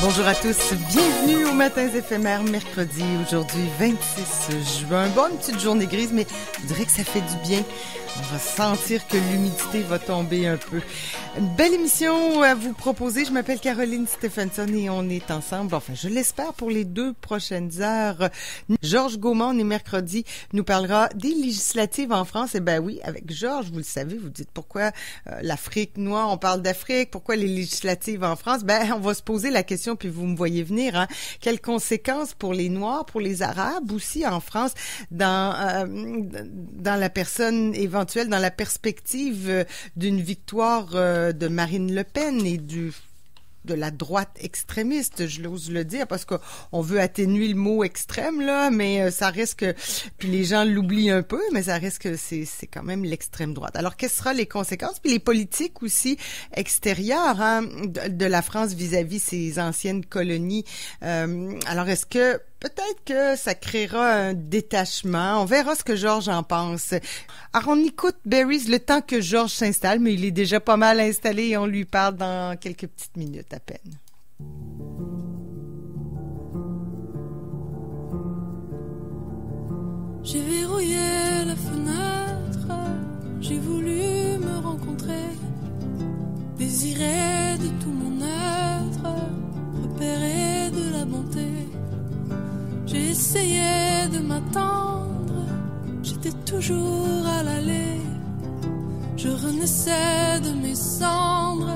Bonjour à tous, bienvenue au Matins éphémères, mercredi, aujourd'hui 26 juin. Bonne petite journée grise, mais je dirais que ça fait du bien. On va sentir que l'humidité va tomber un peu. Une belle émission à vous proposer. Je m'appelle Caroline Stephenson et on est ensemble, enfin je l'espère, pour les 2 prochaines heures. Georges Gaumont, on est mercredi, nous parlera des législatives en France. Eh ben oui, avec Georges, vous le savez, vous dites pourquoi l'Afrique noire, on parle d'Afrique, pourquoi les législatives en France? Ben on va se poser la question, puis vous me voyez venir, hein. Quelles conséquences pour les Noirs, pour les Arabes aussi en France, dans la personne éventuelle, dans la perspective d'une victoire de Marine Le Pen et de la droite extrémiste, je l'ose le dire, parce qu'on veut atténuer le mot extrême, là, mais ça reste que, puis les gens l'oublient un peu, mais ça reste que c'est quand même l'extrême droite. Alors, quelles seront les conséquences? Puis les politiques aussi extérieures, hein, de la France vis-à-vis ses anciennes colonies. Alors, est-ce que peut-être que ça créera un détachement. On verra ce que Georges en pense. Alors, on écoute Berries le temps que Georges s'installe, mais il est déjà pas mal installé et on lui parle dans quelques petites minutes à peine. J'ai verrouillé la fenêtre, j'ai voulu me rencontrer, désirer de tout mon être, repérer de la bonté. J'ai essayé de m'attendre, j'étais toujours à l'aller. Je renaissais de mes cendres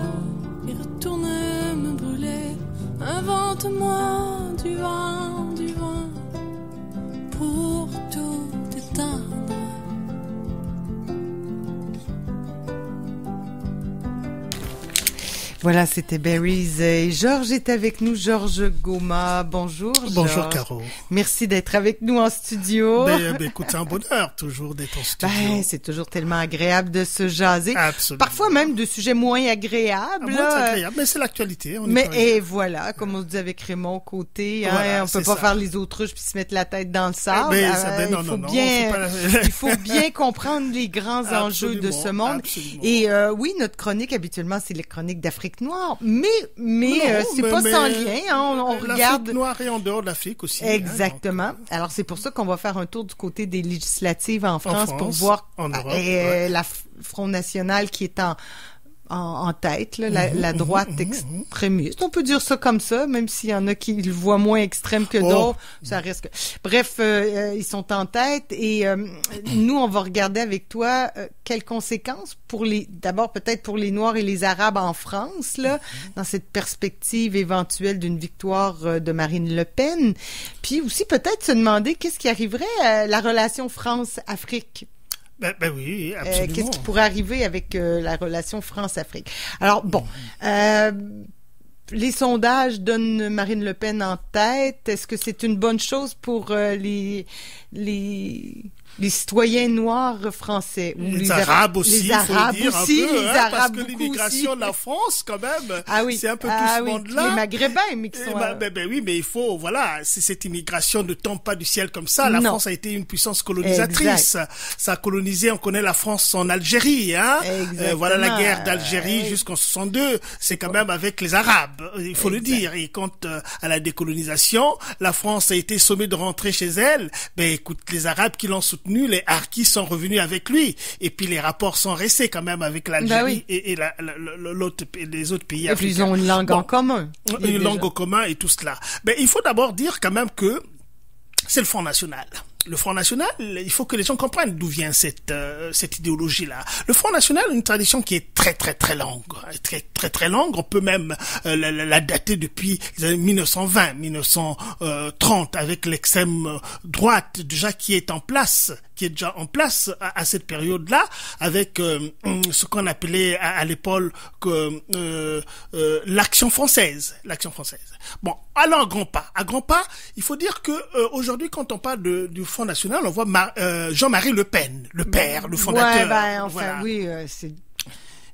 et retourne me brûler. Invente-moi du vent pour tout éteindre. Voilà, c'était Berries. Et Georges est avec nous, Georges Gaumont. Bonjour, Georges. Bonjour, Caro. Merci d'être avec nous en studio. Écoute, c'est un bonheur, toujours, d'être en studio. C'est toujours tellement agréable de se jaser. Absolument. Parfois même de sujets moins agréables. Moins agréable, mais c'est l'actualité. Voilà, comme on dit avec Raymond Côté, voilà, on peut pas faire les autruches puis se mettre la tête dans le sable. Il faut bien comprendre les grands enjeux de ce monde. Absolument. Et oui, notre chronique, habituellement, c'est les chroniques d'Afrique noire, mais c'est pas sans lien, hein, on regarde l'Afrique noire et en dehors de l'Afrique aussi. Exactement. Hein, alors c'est pour ça qu'on va faire un tour du côté des législatives en France pour voir en Europe, la Front National qui est en tête, là, la droite extrémiste. On peut dire ça comme ça, même s'il y en a qui le voient moins extrême que d'autres. Ça reste que... Bref, ils sont en tête et nous, on va regarder avec toi quelles conséquences d'abord peut-être pour les Noirs et les Arabes en France, là, dans cette perspective éventuelle d'une victoire de Marine Le Pen. Puis aussi peut-être se demander qu'est-ce qui arriverait à la relation France-Afrique. Ben oui, absolument. Qu'est-ce qui pourrait arriver avec la relation France-Afrique? Alors, bon, les sondages donnent Marine Le Pen en tête. Est-ce que c'est une bonne chose pour les citoyens noirs français? Ou les Arabes aussi, les Arabes aussi, les Arabes parce que l'immigration de la France, quand même, c'est un peu tout ce monde-là. Les Maghrébins, mais qui sont... oui, mais il faut, cette immigration ne tombe pas du ciel comme ça. La France a été une puissance colonisatrice. Exact. Ça a colonisé, on connaît la France en Algérie, hein. Voilà la guerre d'Algérie jusqu'en 62. C'est quand même avec les Arabes, il faut le dire. Et quand, à la décolonisation, la France a été sommée de rentrer chez elle, écoute, les Arabes qui l'ont soutenu, les Harkis sont revenus avec lui. Et puis les rapports sont restés quand même avec l'Algérie et les autres pays africains. Et puis ils ont une langue en commun. Une langue en commun et tout cela. Il faut d'abord dire quand même que c'est le Front National. Le Front National, il faut que les gens comprennent d'où vient cette idéologie-là. Le Front National a une tradition qui est très très très longue, très longue. On peut même la dater depuis les années 1920, 1930, avec l'extrême droite déjà qui est déjà en place à cette période-là, avec ce qu'on appelait à l'époque l'action française. Bon, allons à grands pas, il faut dire que aujourd'hui, quand on parle du Front National, on voit Jean-Marie Le Pen, le père, le fondateur. Oui, c'est...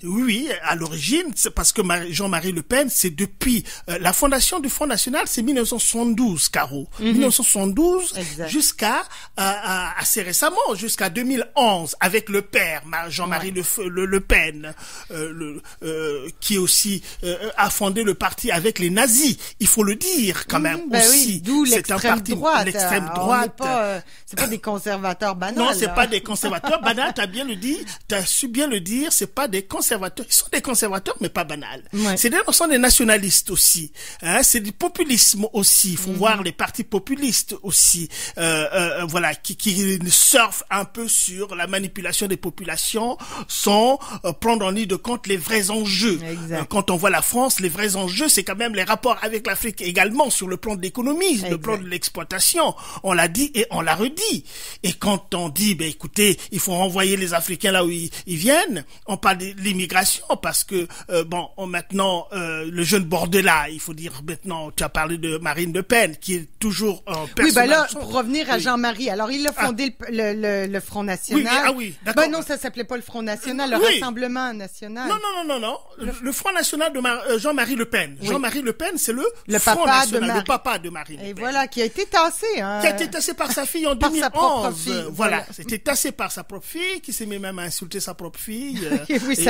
Oui, à l'origine, c'est parce que Jean-Marie Le Pen, c'est depuis la fondation du Front National, c'est 1972, Caro. 1972 jusqu'à assez récemment, jusqu'à 2011, avec le père Jean-Marie Le Pen, qui aussi a fondé le parti avec les nazis. Il faut le dire quand même aussi. D'où c'est un parti l'extrême droite. C'est pas des conservateurs banals. Non, c'est pas des conservateurs banals. T'as su bien le dire. C'est pas des conservateurs. Ils sont des conservateurs, mais pas banals. Ce sont des nationalistes aussi. Hein, c'est du populisme aussi. Il faut voir les partis populistes aussi. Voilà, qui surfent un peu sur la manipulation des populations sans prendre en ligne de compte les vrais enjeux. Quand on voit la France, les vrais enjeux, c'est quand même les rapports avec l'Afrique également sur le plan de l'économie, le plan de l'exploitation. On l'a dit et on l'a redit. Et quand on dit, écoutez, il faut renvoyer les Africains là où ils viennent, on parle de l'immigration parce que maintenant le jeune Bordela, il faut dire maintenant, tu as parlé de Marine Le Pen qui est toujours un personnage. Là pour revenir à Jean-Marie, alors il a fondé le Front National. D'accord. Non, ça s'appelait pas le Front National, le Rassemblement National. Non. Le Front National de Jean-Marie Le Pen. Jean-Marie Le Pen, c'est le Front papa National, le papa de Marine Le Pen. Et voilà, qui a été tassé. Qui a été tassé par sa fille en 2011. Sa propre fille. Voilà, c'était tassé par sa propre fille, qui s'est même insulté sa propre fille.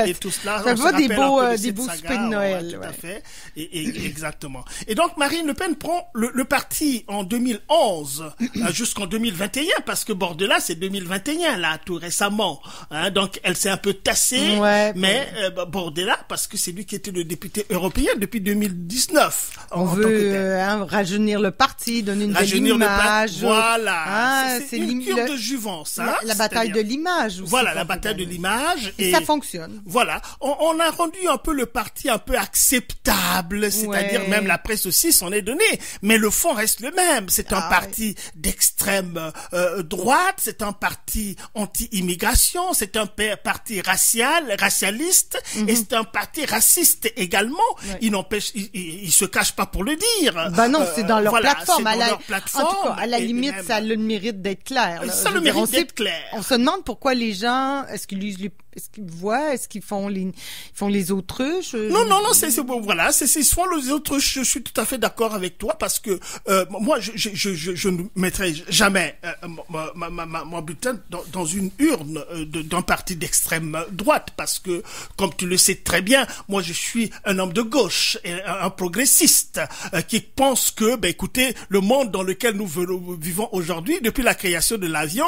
et tout cela. Ça va des beaux soupers de Noël. Tout à fait. Exactement. Et donc, Marine Le Pen prend le parti en 2011 jusqu'en 2021, parce que Bordela, c'est 2021, là, tout récemment. Hein, donc, elle s'est un peu tassée, mais Bordela, parce que c'est lui qui était le député européen depuis 2019. On veut rajeunir le parti, donner une belle image. Voilà. C'est une cure de jouvence. La bataille de l'image. Voilà, la bataille de l'image. Et ça fonctionne. Voilà. On a rendu un peu le parti un peu acceptable, c'est-à-dire même la presse aussi s'en est donnée. Mais le fond reste le même. C'est un parti d'extrême droite, c'est un parti anti-immigration, c'est un parti racialiste, et c'est un parti raciste également. Ils se cachent pas pour le dire. Non, c'est dans leur plateforme. En tout cas, à la limite, ça a le mérite d'être clair. Ça a le mérite d'être clair. On se demande pourquoi les gens, est-ce qu'ils lisent est-ce qu'ils voient, est-ce qu'ils font les autruches? Non, c'est bon, voilà, ils font les autruches. Je suis tout à fait d'accord avec toi parce que moi, je ne mettrai jamais mon bulletin dans une urne d'un parti d'extrême droite parce que, comme tu le sais très bien, moi je suis un homme de gauche, et un progressiste qui pense que, écoutez, le monde dans lequel nous vivons aujourd'hui, depuis la création de l'avion,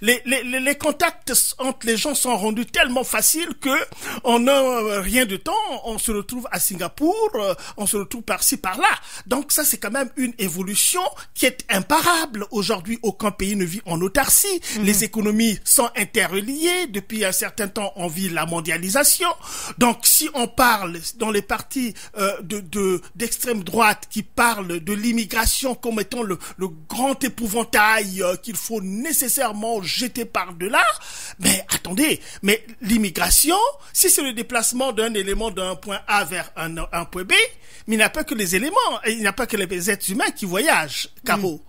les contacts entre les gens sont rendus tellement faciles que en rien de temps, on se retrouve à Singapour, on se retrouve par-ci, par-là. Donc ça, c'est quand même une évolution qui est imparable. Aujourd'hui, aucun pays ne vit en autarcie. Les économies sont interreliées. Depuis un certain temps, on vit la mondialisation. Donc, si on parle dans les partis d'extrême droite qui parlent de l'immigration comme étant le grand épouvantail qu'il faut nécessairement jeter par-delà, mais attendez, mais l'immigration, si c'est le déplacement d'un élément d'un point A vers un point B, mais il n'y a pas que les éléments, il n'y a pas que les êtres humains qui voyagent, Caro.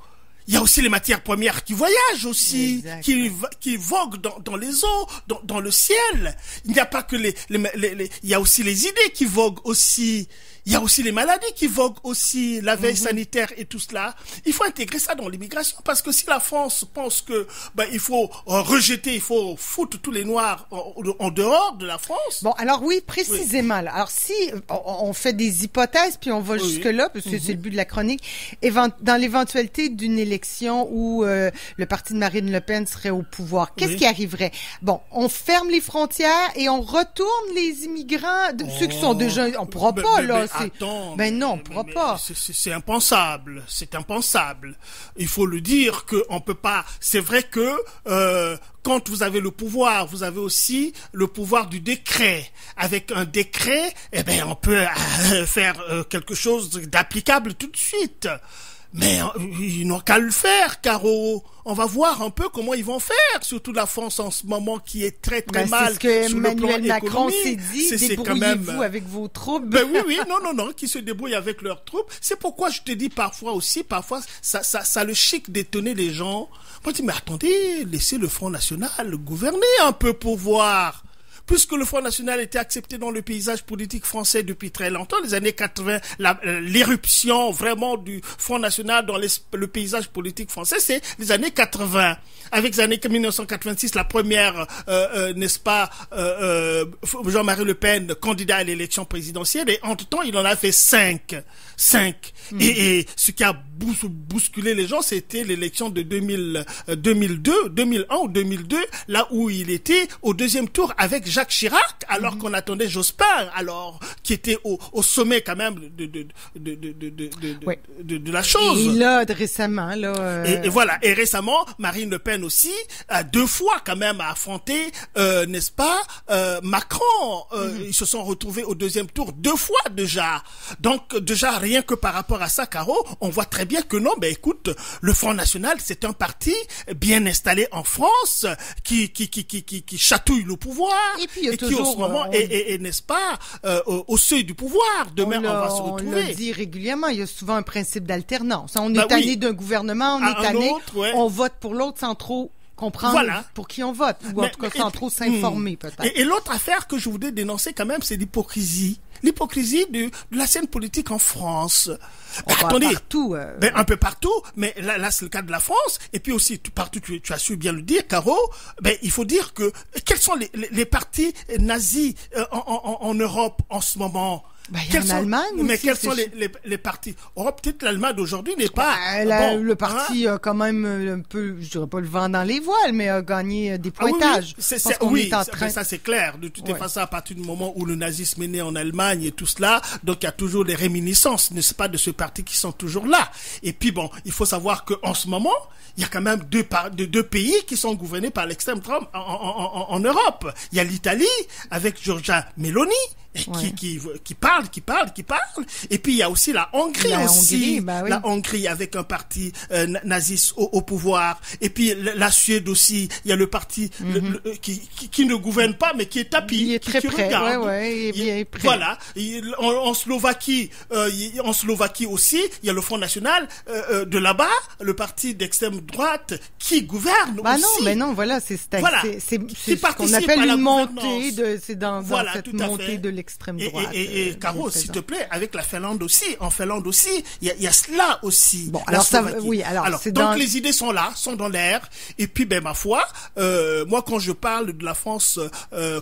Il y a aussi les matières premières qui voyagent aussi, qui voguent dans les eaux, dans le ciel. Il n'y a pas que il y a aussi les idées qui voguent aussi. Il y a aussi les maladies qui voguent aussi, la veille sanitaire et tout cela. Il faut intégrer ça dans l'immigration parce que si la France pense que il faut rejeter, il faut foutre tous les Noirs en dehors de la France. Bon, alors oui, précisément. Là. Alors si on fait des hypothèses puis on va jusque-là, parce que c'est le but de la chronique, dans l'éventualité d'une élection où le parti de Marine Le Pen serait au pouvoir, qu'est-ce qui arriverait? Bon, on ferme les frontières et on retourne les immigrants, ceux qui sont déjà... On pourra pas, là... Attends, non, on pourra pas. C'est impensable. C'est impensable. Il faut le dire que on peut pas. C'est vrai que quand vous avez le pouvoir, vous avez aussi le pouvoir du décret. Avec un décret, on peut faire quelque chose d'applicable tout de suite. Mais ils n'ont qu'à le faire, Caro. On va voir un peu comment ils vont faire, surtout la France en ce moment qui est très mal. C'est ce que Emmanuel Macron s'est dit, débrouillez-vous avec vos troupes. Oui, non, qui se débrouillent avec leurs troupes. C'est pourquoi je te dis parfois ça a le chic d'étonner les gens. Moi je dis, mais attendez, laissez le Front National gouverner un peu pour voir. puisque le Front National était accepté dans le paysage politique français depuis très longtemps, les années 80, l'éruption vraiment du Front National dans le paysage politique français, c'est les années 80. Avec les années 1986, la première, n'est-ce pas, Jean-Marie Le Pen, candidat à l'élection présidentielle, et entre-temps, il en a fait 5. Et ce qui a bousculé les gens, c'était l'élection de 2001 ou 2002, là où il était au deuxième tour avec Jacques Chirac, alors qu'on attendait Jospin, alors, qui était au sommet quand même de la chose. Et là, récemment, là... Et voilà. Et récemment, Marine Le Pen aussi, a 2 fois quand même affronté, n'est-ce pas, Macron. Ils se sont retrouvés au deuxième tour 2 fois déjà. Donc, déjà, rien que par rapport à ça, Caro, on voit très bien que non, ben écoute, le Front National, c'est un parti bien installé en France, qui chatouille le pouvoir, et puis, qui en ce moment est, n'est-ce pas, au seuil du pouvoir. Demain, on va se retrouver. On le dit régulièrement, il y a souvent un principe d'alternance. On est tanné d'un gouvernement, on est tanné, on vote pour l'autre sans trop comprendre pour qui on vote, ou en tout cas sans trop s'informer peut-être. Et l'autre affaire que je voudrais dénoncer quand même, c'est l'hypocrisie. L'hypocrisie de la scène politique en France. Attendez, partout, un peu partout, mais là c'est le cas de la France, et puis aussi partout, tu as su bien le dire, Caro, il faut dire que quels sont les partis nazis en Europe en ce moment? Il y a en Allemagne mais aussi, quels sont les partis? Peut-être l'Allemagne d'aujourd'hui n'est pas... le parti a quand même un peu, je dirais pas le vent dans les voiles, mais a gagné des pointages. Ça c'est clair. De toute façon, à partir du moment où le nazisme est né en Allemagne et tout cela, donc il y a toujours des réminiscences, n'est-ce pas, de ce parti qui sont toujours là. Et puis il faut savoir qu'en ce moment, il y a quand même deux pays qui sont gouvernés par l'extrême droite en Europe. Il y a l'Italie avec Giorgia Meloni, qui parle. Et puis il y a aussi la Hongrie la Hongrie avec un parti naziste au pouvoir. Et puis la Suède aussi, il y a le parti qui ne gouverne pas mais qui est tapis, il est très près. Il est bien près. Voilà. En Slovaquie aussi, il y a le Front National de là-bas, le parti d'extrême droite qui gouverne aussi. Voilà, c'est ce qu'on appelle une montée dans cette montée de l'extrême droite. Et Caro, s'il te plaît, avec la Finlande aussi, en Finlande aussi, il y a cela aussi. Donc les idées sont là, sont dans l'air, et puis ma foi, moi quand je parle de la France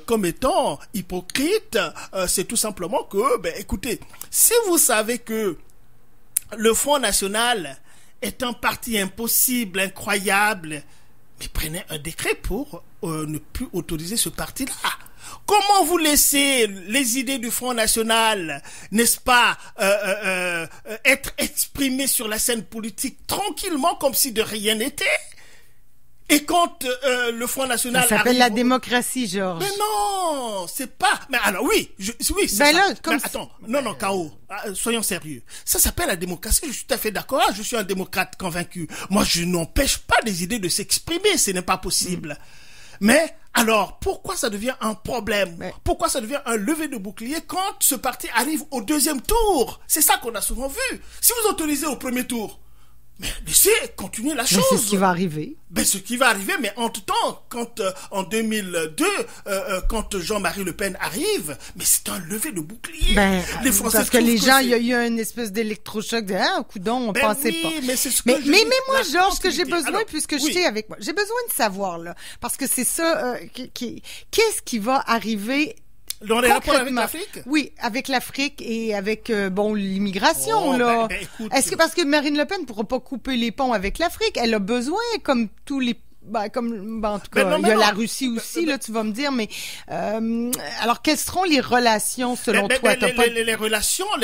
comme étant hypocrite, c'est tout simplement que, écoutez, si vous savez que le Front National est un parti impossible, incroyable, mais prenez un décret pour ne plus autoriser ce parti-là. Comment vous laissez les idées du Front National, n'est-ce pas, être exprimées sur la scène politique tranquillement comme si de rien n'était? Et quand le Front National ça s'appelle la démocratie, Georges. Mais non, c'est pas. Mais alors oui, c'est ça. Attends, non, K.O. Soyons sérieux. Ça s'appelle la démocratie. Je suis tout à fait d'accord. Je suis un démocrate convaincu. Moi, je n'empêche pas des idées de s'exprimer. Ce n'est pas possible. Mais alors, pourquoi ça devient un problème? Pourquoi ça devient un lever de bouclier quand ce parti arrive au deuxième tour? C'est ça qu'on a souvent vu. Si vous autorisez au premier tour, mais laissez continuer la chose. C'est ce qui va arriver. Ce qui va arriver, mais entre-temps, quand en 2002, quand Jean-Marie Le Pen arrive, mais c'est un lever de bouclier. Les Français parce que les gens, il y a eu une espèce d'électrochoc de coudonc, on pensait pas. Mais c'est ce que mais moi, Georges, ce que j'ai besoin, puisque je t'ai avec moi, j'ai besoin de savoir là, parce que c'est ça, qu'est-ce qui va arriver? Dans les rapports avec l'Afrique? Oui, avec l'Afrique et avec l'immigration là. Est-ce que parce que Marine Le Pen ne pourra pas couper les ponts avec l'Afrique, elle a besoin comme tous les en tout cas, il y a la Russie aussi, là, tu vas me dire, mais alors, quelles seront les relations selon toi? Les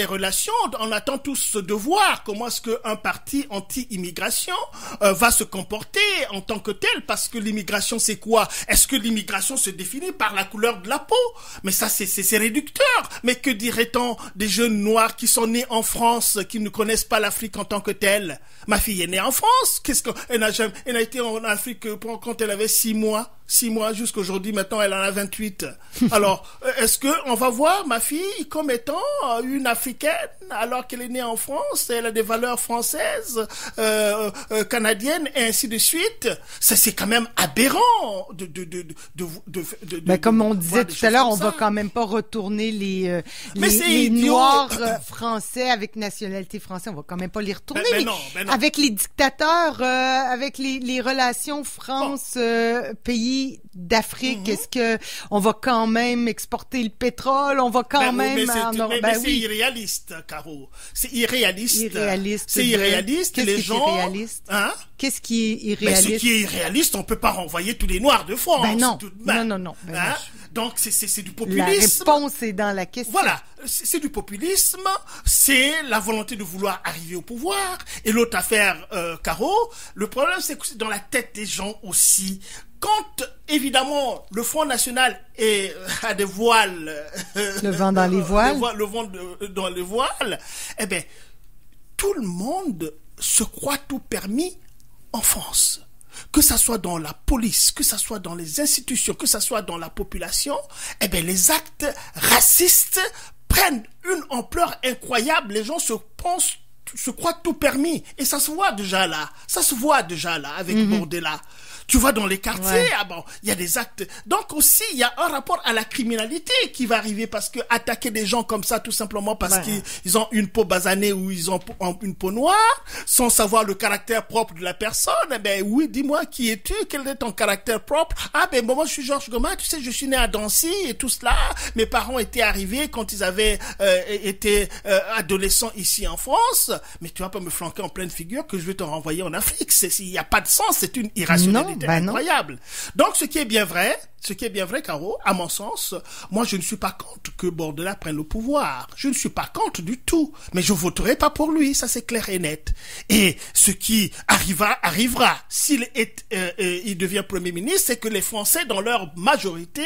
relations, on attend tous de voir comment est-ce qu'un parti anti-immigration va se comporter en tant que tel, parce que l'immigration, c'est quoi? Est-ce que l'immigration se définit par la couleur de la peau? Mais ça, c'est réducteur. Mais que dirait-on des jeunes noirs qui sont nés en France, qui ne connaissent pas l'Afrique en tant que telle? Ma fille est née en France. Elle a été en Afrique quand elle avait 6 mois. 6 mois jusqu'aujourd'hui, maintenant elle en a 28. Alors, est-ce que on va voir ma fille comme étant une Africaine alors qu'elle est née en France, elle a des valeurs françaises, canadiennes et ainsi de suite? Ça, c'est quand même aberrant comme on disait tout à l'heure, on va quand même pas retourner les Noirs français avec nationalité française, on va quand même pas les retourner. Ben non. Avec les dictateurs, avec les relations France pays d'Afrique, est-ce que on va quand même exporter le pétrole, on va quand même c'est irréaliste, Caro. C'est irréaliste. C'est irréaliste. Qu'est-ce les qui gens est irréaliste? Hein? Qu'est-ce qui est irréaliste? Ce qui est irréaliste, on peut pas renvoyer tous les Noirs de France. Non. Donc c'est du populisme. La réponse est dans la question. Voilà, c'est du populisme, c'est la volonté de vouloir arriver au pouvoir. Et l'autre affaire, Caro, le problème c'est que c'est dans la tête des gens aussi. Quand, évidemment, le Front National a des voiles... le vent dans les voiles. Le vent dans les voiles, eh bien, tout le monde se croit tout permis en France. Que ça soit dans la police, que ça soit dans les institutions, que ça soit dans la population, eh bien, les actes racistes prennent une ampleur incroyable. Les gens se croient tout permis. Et ça se voit déjà là. Avec Bordella. Tu vois, dans les quartiers, il y a des actes. Donc aussi, il y a un rapport à la criminalité qui va arriver parce que attaquer des gens comme ça, tout simplement parce qu'ils ont une peau basanée ou ils ont une peau noire, sans savoir le caractère propre de la personne, oui, dis-moi, qui es-tu? Quel est ton caractère propre? Moi, je suis Georges Goma, tu sais, je suis né à Dancy et tout cela. Mes parents étaient arrivés quand ils avaient été adolescents ici en France. Mais tu vas pas me flanquer en pleine figure que je vais te renvoyer en Afrique. Il n'y a pas de sens, c'est une irrationalité. Incroyable. Donc, ce qui est bien vrai, Caro, à mon sens, moi, je ne suis pas contre que Bordella prenne le pouvoir. Je ne suis pas contre du tout. Mais je voterai pas pour lui. Ça, c'est clair et net. Et ce qui arrivera. S'il il devient Premier ministre, c'est que les Français, dans leur majorité,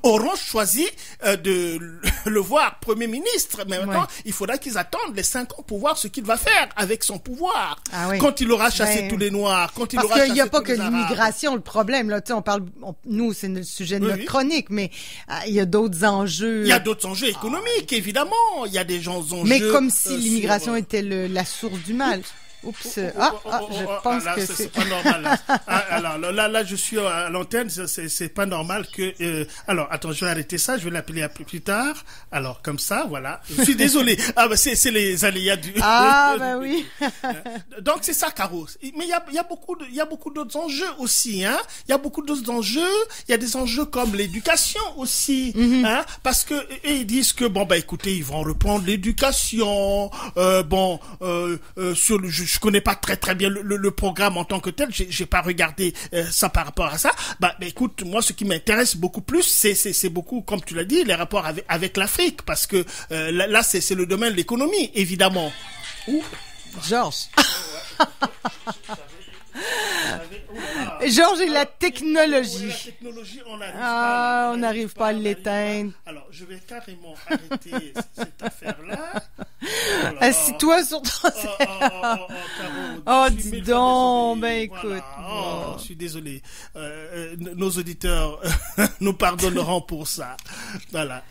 auront choisi de le voir Premier ministre. Mais maintenant, il faudra qu'ils attendent les 5 ans pour voir ce qu'il va faire avec son pouvoir. Quand il aura chassé tous les Noirs, quand il aura chassé tous les Arabes. Parce qu'il n'y a pas que l'immigration, le problème. Là, tu sais, nous, c'est le sujet de notre chronique, mais il y a d'autres enjeux. Il y a d'autres enjeux économiques, évidemment. Il y a des enjeux. Mais comme si l'immigration était la source du mal. Oups, je pense que c'est pas normal. Alors là, je suis à l'antenne, c'est pas normal que. Alors, attends, je vais arrêter ça, je vais l'appeler un peu plus tard. Alors, comme ça, voilà. Je suis désolé. C'est les aléas du. Oui. Donc c'est ça, Caro. Mais il y a beaucoup d'autres enjeux aussi, hein. Il y a beaucoup d'autres enjeux. Il y a des enjeux comme l'éducation aussi, hein, parce que ils disent que écoutez, ils vont reprendre l'éducation. Sur je connais pas très bien le programme en tant que tel, j'ai pas regardé ça par rapport à ça. Écoute, moi ce qui m'intéresse beaucoup plus, c'est beaucoup, comme tu l'as dit, les rapports avec l'Afrique, parce que là c'est le domaine de l'économie, évidemment. Georges. Georges et la technologie. La technologie, on n'arrive pas à l'éteindre. Alors, je vais carrément arrêter cette affaire-là. Assis-toi sur ton dis donc, écoute. Je suis désolé. Nos auditeurs nous pardonneront pour ça. Voilà.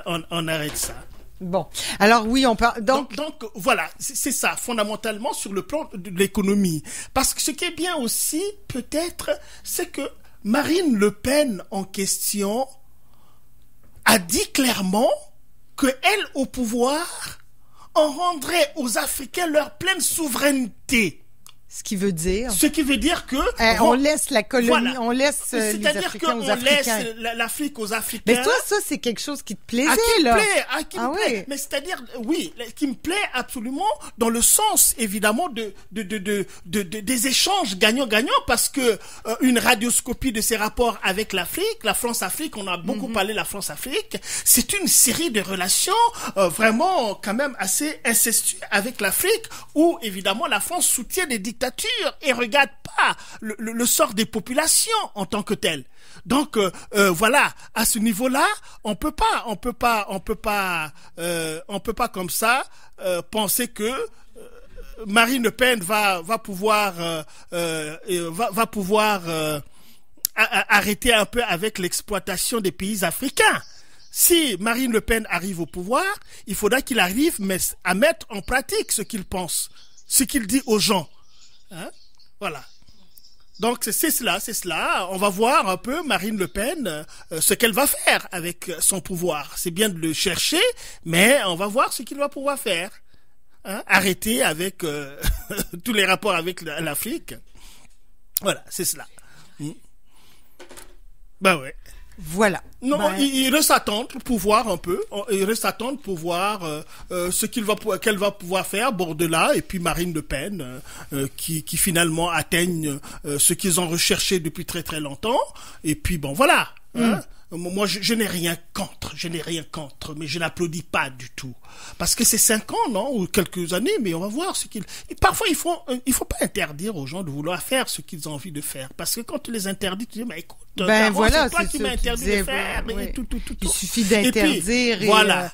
On arrête ça. Bon, alors oui, on parle donc voilà, c'est ça fondamentalement sur le plan de l'économie. Parce que ce qui est bien aussi peut-être, c'est que Marine Le Pen en question a dit clairement que elle au pouvoir en rendrait aux Africains leur pleine souveraineté. Ce qui veut dire que on laisse la colonie, on laisse les Africains aux Africains. C'est-à-dire qu'on laisse l'Afrique aux Africains. Mais toi, ça, c'est quelque chose qui te plaisait, qui me plaît. Mais c'est-à-dire, oui, qui me plaît absolument dans le sens, évidemment, des échanges gagnant-gagnant, parce que une radioscopie de ces rapports avec l'Afrique, la France-Afrique, on a beaucoup parlé de la France-Afrique, c'est une série de relations vraiment quand même assez incestueuses avec l'Afrique, où évidemment la France soutient des dictatures et regarde pas le sort des populations en tant que tel. Donc voilà, à ce niveau-là, on peut pas comme ça penser que Marine Le Pen va pouvoir arrêter un peu avec l'exploitation des pays africains. Si Marine Le Pen arrive au pouvoir, il faudra qu'il arrive à mettre en pratique ce qu'il pense, ce qu'il dit aux gens. Hein? Voilà. Donc c'est cela. On va voir un peu Marine Le Pen ce qu'elle va faire avec son pouvoir. C'est bien de le chercher, mais on va voir ce qu'il va pouvoir faire. Hein? Arrêter avec tous les rapports avec l'Afrique. Voilà, c'est cela. Ben ouais. Voilà. Non, il reste à attendre pour voir un peu. Il reste à attendre pour voir ce qu'elle va pouvoir faire, Bordela et puis Marine Le Pen, qui finalement atteignent ce qu'ils ont recherché depuis très très longtemps. Et puis bon, voilà. Hein? Moi, je n'ai rien contre, mais je n'applaudis pas du tout. Parce que c'est 5 ans, non, ou quelques années, mais on va voir ce qu'ils... Et parfois, il faut pas interdire aux gens de vouloir faire ce qu'ils ont envie de faire. Parce que quand tu les interdis, tu dis, mais écoute, voilà, c'est toi qui m'as interdit de faire, et tout. Il suffit d'interdire. Voilà.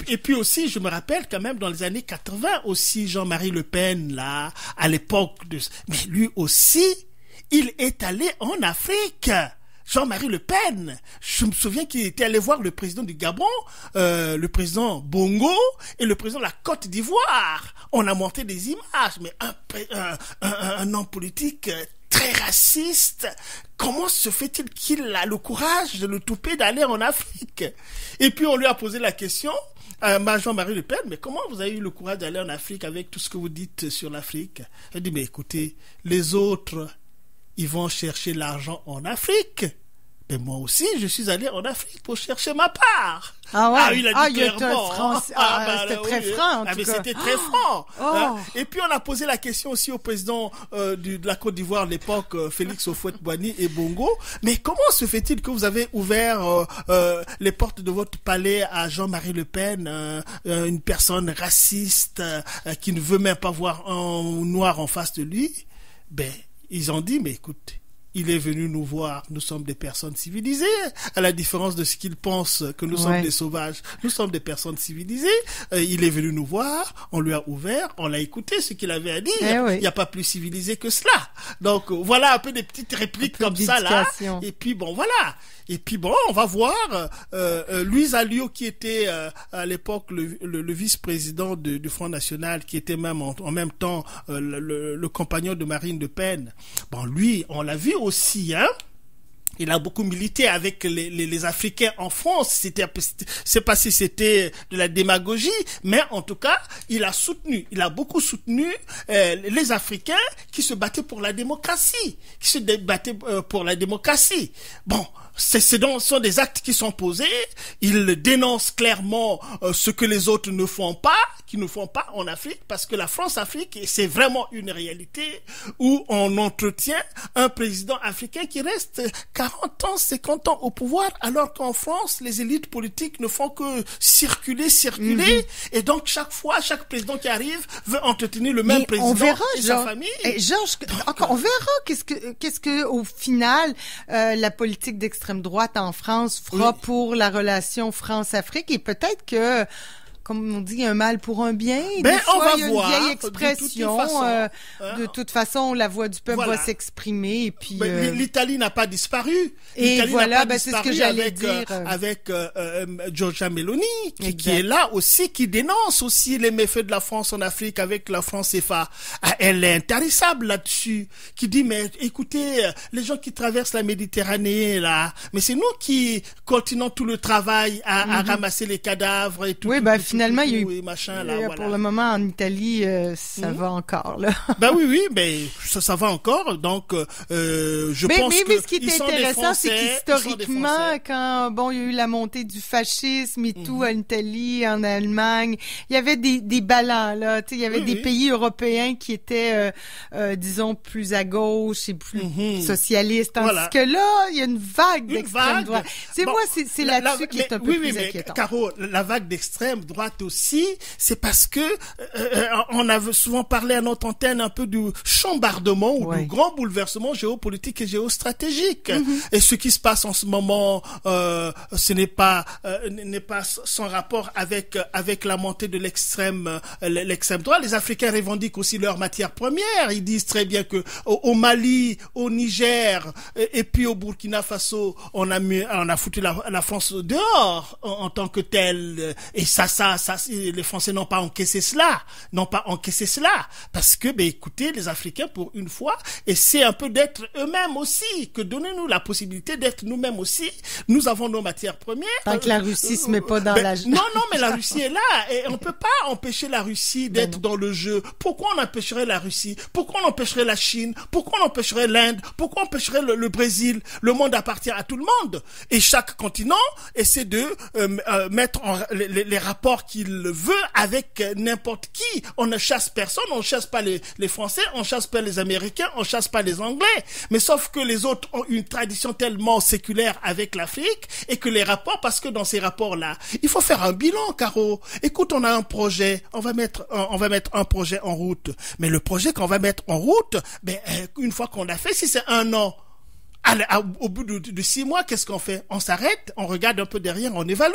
Et puis aussi, je me rappelle quand même, dans les années 80, aussi, Jean-Marie Le Pen, là, à l'époque mais lui aussi, il est allé en Afrique. Jean-Marie Le Pen, je me souviens qu'il était allé voir le président du Gabon, le président Bongo et le président de la Côte d'Ivoire. On a monté des images, mais un homme politique très raciste. Comment se fait-il qu'il a le courage de le touper d'aller en Afrique? Et puis on lui a posé la question, Jean-Marie Le Pen, mais comment vous avez eu le courage d'aller en Afrique avec tout ce que vous dites sur l'Afrique? Elle dit, mais écoutez, les autres... ils vont chercher l'argent en Afrique. Mais moi aussi, je suis allé en Afrique pour chercher ma part. Ah ouais. Il a dit clairement. C'était très franc, en tout cas. Mais c'était très franc. Et puis, on a posé la question aussi au président de la Côte d'Ivoire de l'époque, Félix Houphouët-Boigny et Bongo. Mais comment se fait-il que vous avez ouvert les portes de votre palais à Jean-Marie Le Pen, une personne raciste qui ne veut même pas voir un noir en face de lui? Ben, ils ont dit, mais écoute, il est venu nous voir, nous sommes des personnes civilisées, à la différence de ce qu'ils pensent que nous sommes des sauvages. Nous sommes des personnes civilisées. Il est venu nous voir, on lui a ouvert, on l'a écouté, ce qu'il avait à dire. Il n'y a pas plus civilisé que cela. Donc voilà un peu des petites répliques comme ça là. Et puis bon, voilà. Et puis bon, on va voir Louis Alliot, qui était à l'époque le vice-président du Front National, qui était même en même temps le compagnon de Marine Le Pen. Bon, lui, on l'a vu aussi, hein. Il a beaucoup milité avec les Africains en France. C'est pas si c'était de la démagogie, mais en tout cas, il a beaucoup soutenu les Africains qui se battaient pour la démocratie, Bon, ce sont des actes qui sont posés. Il dénonce clairement ce que les autres ne font pas en Afrique, parce que la France-Afrique, c'est vraiment une réalité où on entretient un président africain qui reste 40 ans, 50 ans au pouvoir, alors qu'en France, les élites politiques ne font que circuler, et donc chaque président qui arrive veut entretenir le même président et sa famille. Georges, on verra qu'est-ce que au final la politique d'extrême droite en France fera pour la relation France-Afrique, et peut-être que, comme on dit, un mal pour un bien. Des fois, il y a une vieille expression. De toute façon, la voix du peuple va s'exprimer. Et puis, l'Italie n'a pas disparu. Et voilà, c'est ce que j'allais dire. Avec Giorgia Meloni, qui est là aussi, qui dénonce aussi les méfaits de la France en Afrique avec la France CFA. Elle est intarissable là-dessus. Qui dit, mais écoutez, les gens qui traversent la Méditerranée, là, mais c'est nous qui continuons tout le travail à ramasser les cadavres et tout. Oui, finalement, il y a eu, pour le moment, en Italie, ça va encore, là. Oui, mais ça va encore, donc, je pense que... Mais ce qui est intéressant, c'est qu'historiquement, quand, il y a eu la montée du fascisme et tout, en Italie, en Allemagne, il y avait des ballons, là, tu sais, il y avait des pays européens qui étaient, disons, plus à gauche et plus socialistes, tandis que là, il y a une vague d'extrême droite. C'est là-dessus qui est un peu plus inquiétant. Caro, la vague d'extrême droite droite aussi, c'est parce que on a souvent parlé à notre antenne un peu du chambardement ou du grand bouleversement géopolitique et géostratégique. Et ce qui se passe en ce moment, ce n'est pas sans rapport avec la montée de l'extrême droite. Les Africains revendiquent aussi leurs matières premières. Ils disent très bien que au Mali, au Niger et puis au Burkina Faso, on a foutu la France dehors en tant que tel. Et ça, les Français n'ont pas encaissé cela, parce que, écoutez, les Africains, pour une fois, essaient un peu d'être eux-mêmes aussi, que donnez-nous la possibilité d'être nous-mêmes aussi. Nous avons nos matières premières. Tant que la Russie se met pas dans la... Non, mais la Russie est là, et on peut pas empêcher la Russie d'être dans le jeu. Pourquoi on empêcherait la Russie? Pourquoi on empêcherait la Chine? Pourquoi on empêcherait l'Inde? Pourquoi on empêcherait le Brésil? Le monde appartient à tout le monde. Et chaque continent essaie de mettre les rapports qu'il veut avec n'importe qui. On ne chasse personne, on chasse pas les Français, on chasse pas les Américains, on chasse pas les Anglais. Mais sauf que les autres ont une tradition tellement séculaire avec l'Afrique et que les rapports, parce que dans ces rapports-là, il faut faire un bilan, Caro. Écoute, on a un projet, on va mettre un projet en route. Mais le projet qu'on va mettre en route, une fois qu'on l'a fait, si c'est 1 an, au bout de 6 mois, qu'est-ce qu'on fait? On s'arrête, on regarde un peu derrière, on évalue.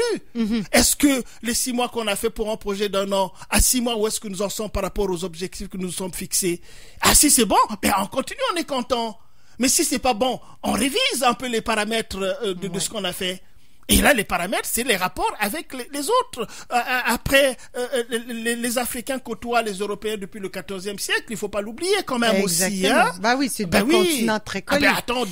Est-ce que les 6 mois qu'on a fait pour un projet d'1 an, à 6 mois, où est-ce que nous en sommes par rapport aux objectifs que nous nous sommes fixés? Ah, si c'est bon, on continue, on est content. Mais si c'est pas bon, on révise un peu les paramètres de ce qu'on a fait. Et là, les paramètres, c'est les rapports avec les autres. Après, les Africains côtoient les Européens depuis le XIVe siècle. Il faut pas l'oublier quand même. Exactement. aussi. Oui, c'est deux continents très collés. Attends,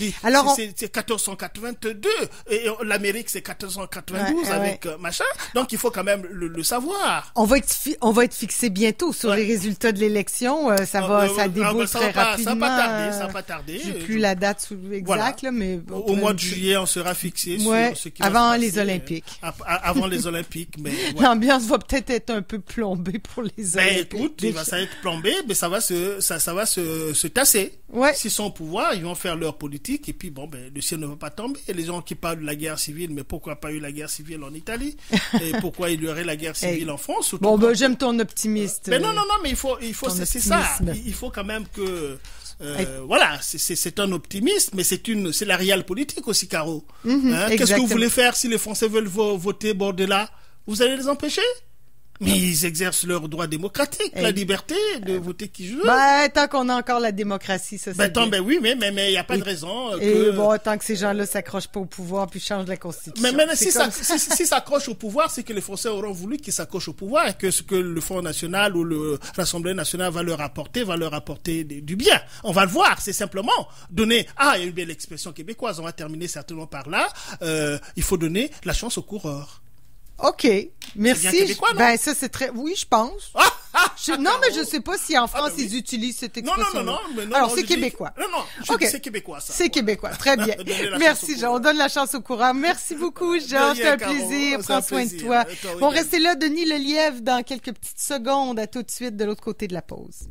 c'est 1482 et l'Amérique c'est 1492 avec machin. Donc il faut quand même le savoir. On va être fixé bientôt sur les résultats de l'élection. Ça déboule très rapidement. Ça va pas tarder. J'ai plus la date exacte, là, mais au mois de juillet, on sera fixé sur ce qui va avant les Olympiques. Avant les Olympiques, mais l'ambiance va peut-être être un peu plombée pour les Olympiques. Écoute, ça va être plombé, mais ça va se tasser. S'ils sont au pouvoir, ils vont faire leur politique et puis le ciel ne va pas tomber. Et les gens qui parlent de la guerre civile, mais pourquoi pas eu la guerre civile en Italie? Et pourquoi il y aurait la guerre civile en France? J'aime ton optimiste. Mais non, mais il faut, c'est ça. Il faut quand même que c'est un optimisme, mais c'est la réelle politique aussi, Caro. Qu'est-ce que vous voulez faire si les Français veulent voter Bordella? Vous allez les empêcher? Mais ils exercent leur droit démocratique, la liberté de voter qui je veux. Tant qu'on a encore la démocratie, ça c'est oui, mais il y a pas de raison tant que ces gens-là s'accrochent pas au pouvoir puis changent la Constitution. Mais si s'accrochent au pouvoir, c'est que les Français auront voulu qu'ils s'accrochent au pouvoir et que ce que le Front National ou l'Assemblée nationale va leur apporter du bien. On va le voir, c'est simplement donner, il y a une belle expression québécoise, on va terminer certainement par là, il faut donner la chance aux coureurs. OK. Merci. C'est bien québécois, non? Ça, c'est très... Oui, je pense. Mais je sais pas si en France, ils utilisent cette expression. Non. Alors, c'est québécois. C'est québécois, ça. C'est québécois. Très bien. Merci, Jean. On donne la chance au coureur. Merci beaucoup, Jean. C'était un plaisir. Prends soin de toi. Bon, restez là, Denis Lelièvre, dans quelques petites secondes. À tout de suite, de l'autre côté de la pause.